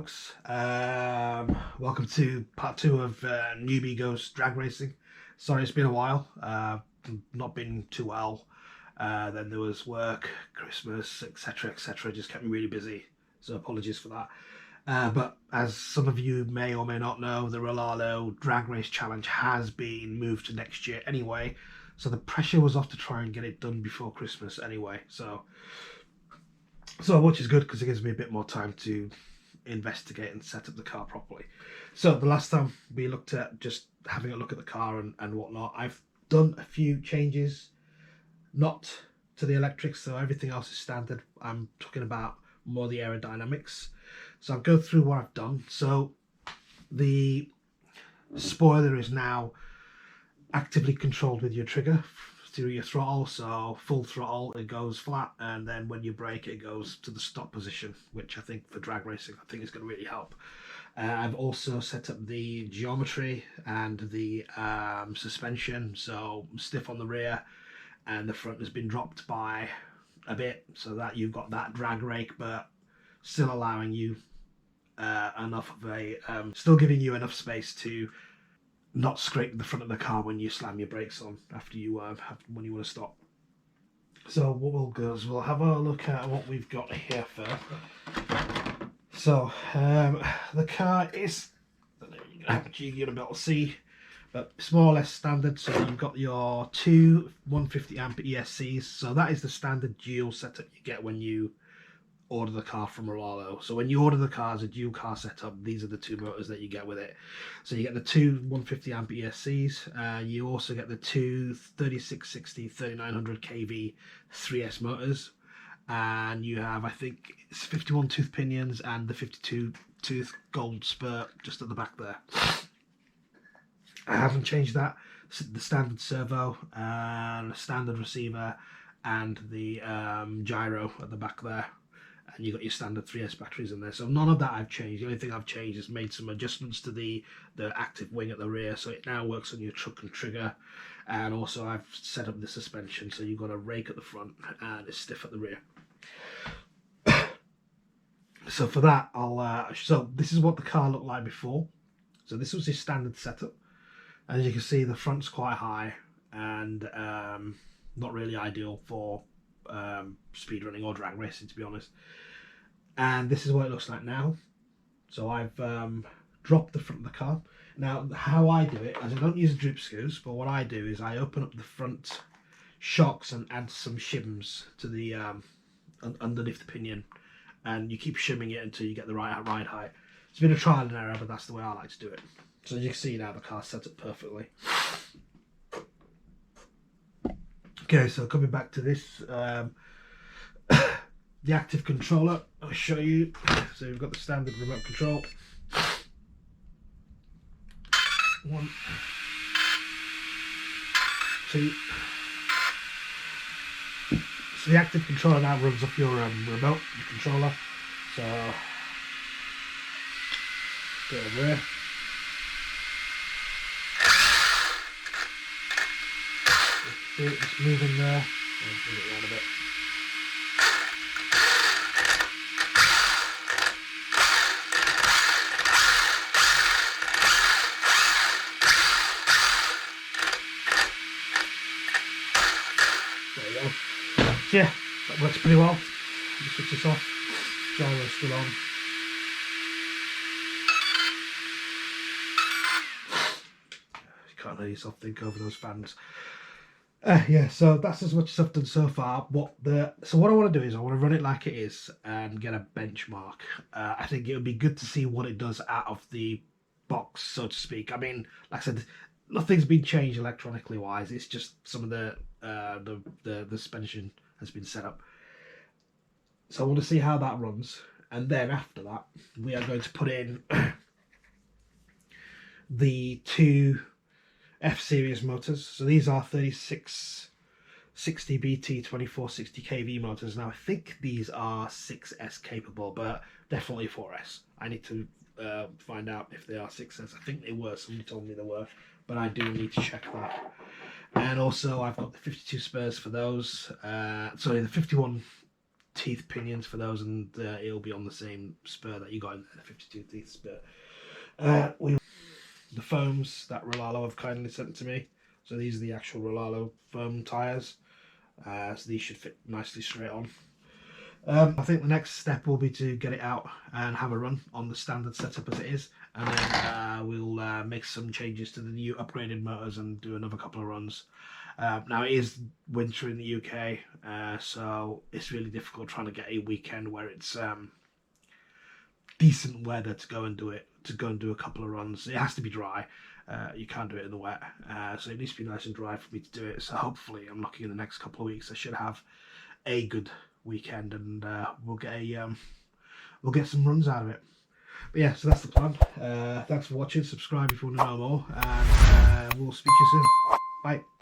folks. Welcome to part 2 of Newbie Goes Drag Racing. Sorry it's been a while, not been too well. Then there was work, Christmas, etc, just kept me really busy, so apologies for that. But as some of you may or may not know, the Rlaarlo Drag Race Challenge has been moved to next year anyway, so the pressure was off to try and get it done before Christmas anyway, so which is good because it gives me a bit more time to investigate and set up the car properly. So the last time we looked at just having a look at the car and whatnot, I've done a few changes, not to the electrics, so everything else is standard. I'm talking about more the aerodynamics. So I'll go through what I've done. So the spoiler is now actively controlled with your trigger through your throttle, so full throttle it goes flat, and then when you brake it goes to the stop position, which I think for drag racing I think is going to really help. I've also set up the geometry and the suspension, so stiff on the rear and the front has been dropped by a bit so that you've got that drag rake but still allowing you enough of a still giving you enough space to not scrape the front of the car when you slam your brakes on after you when you want to stop. So what we'll do is we'll have a look at what we've got here first. So the car is, you're going to be able to see, but it's more or less standard. So you've got your two 150 amp ESCs, so that is the standard dual setup you get when you order the car from Rlaarlo. So when you order the car as a dual car setup, these are the two motors that you get with it. So you get the two 150 amp ESCs, you also get the two 3660 3900 kV 3S motors, and you have, I think it's 51 tooth pinions and the 52 tooth gold spurt just at the back there. I haven't changed that. The standard servo and a standard receiver and the gyro at the back there, and you've got your standard 3S batteries in there. So none of that I've changed. The only thing I've changed is made some adjustments to the active wing at the rear, so it now works on your truck and trigger. And also I've set up the suspension, so you've got a rake at the front and it's stiff at the rear. So for that, so this is what the car looked like before. So this was his standard setup. As you can see, the front's quite high and not really ideal for speed running or drag racing, to be honest. And this is what it looks like now. So I've dropped the front of the car. Now how I do it, as I don't use drip screws, but what I do is I open up the front shocks and add some shims to the underneath the pinion, and you keep shimming it until you get the right ride height. It's been a trial and error, but that's the way I like to do it. So you can see now the car's set up perfectly. Okay, so coming back to this, the active controller, I'll show you. So we've got the standard remote control. 1, 2. So the active controller now runs off your remote, your controller. So go over there. It's moving there. I'll move it around a bit. There you go. So yeah, that works pretty well. Just switch this off. Gyro's still on. You can't hear yourself think over those fans. Yeah, so that's as much as I've done so far. So what I want to do is I want to run it like it is and get a benchmark. I think it would be good to see what it does out of the box, so to speak. I mean, like I said, nothing's been changed electronically wise. It's just some of the suspension has been set up. So I want to see how that runs, and then after that we are going to put in the two F-series motors. So these are 3660 BT 2460 kV motors. Now I think these are 6S capable, but definitely 4S. I need to find out if they are 6S. I think they were, somebody told me they were, but I do need to check that. And also I've got the 52 spares for those. Sorry, the 51 teeth pinions for those, and it'll be on the same spur that you got in the 52 teeth spur. The foams that Rlaarlo have kindly sent to me. So these are the actual Rlaarlo foam tyres. So these should fit nicely straight on. I think the next step will be to get it out and have a run on the standard setup as it is, and then we'll make some changes to the new upgraded motors and do another couple of runs. Now it is winter in the UK, so it's really difficult trying to get a weekend where it's decent weather to go and do it, to go and do a couple of runs. It has to be dry. You can't do it in the wet, so it needs to be nice and dry for me to do it. So hopefully, I'm looking in the next couple of weeks, I should have a good weekend, and we'll get some runs out of it. But yeah, so that's the plan. Thanks for watching. Subscribe if you want to know more, and we'll speak to you soon. Bye.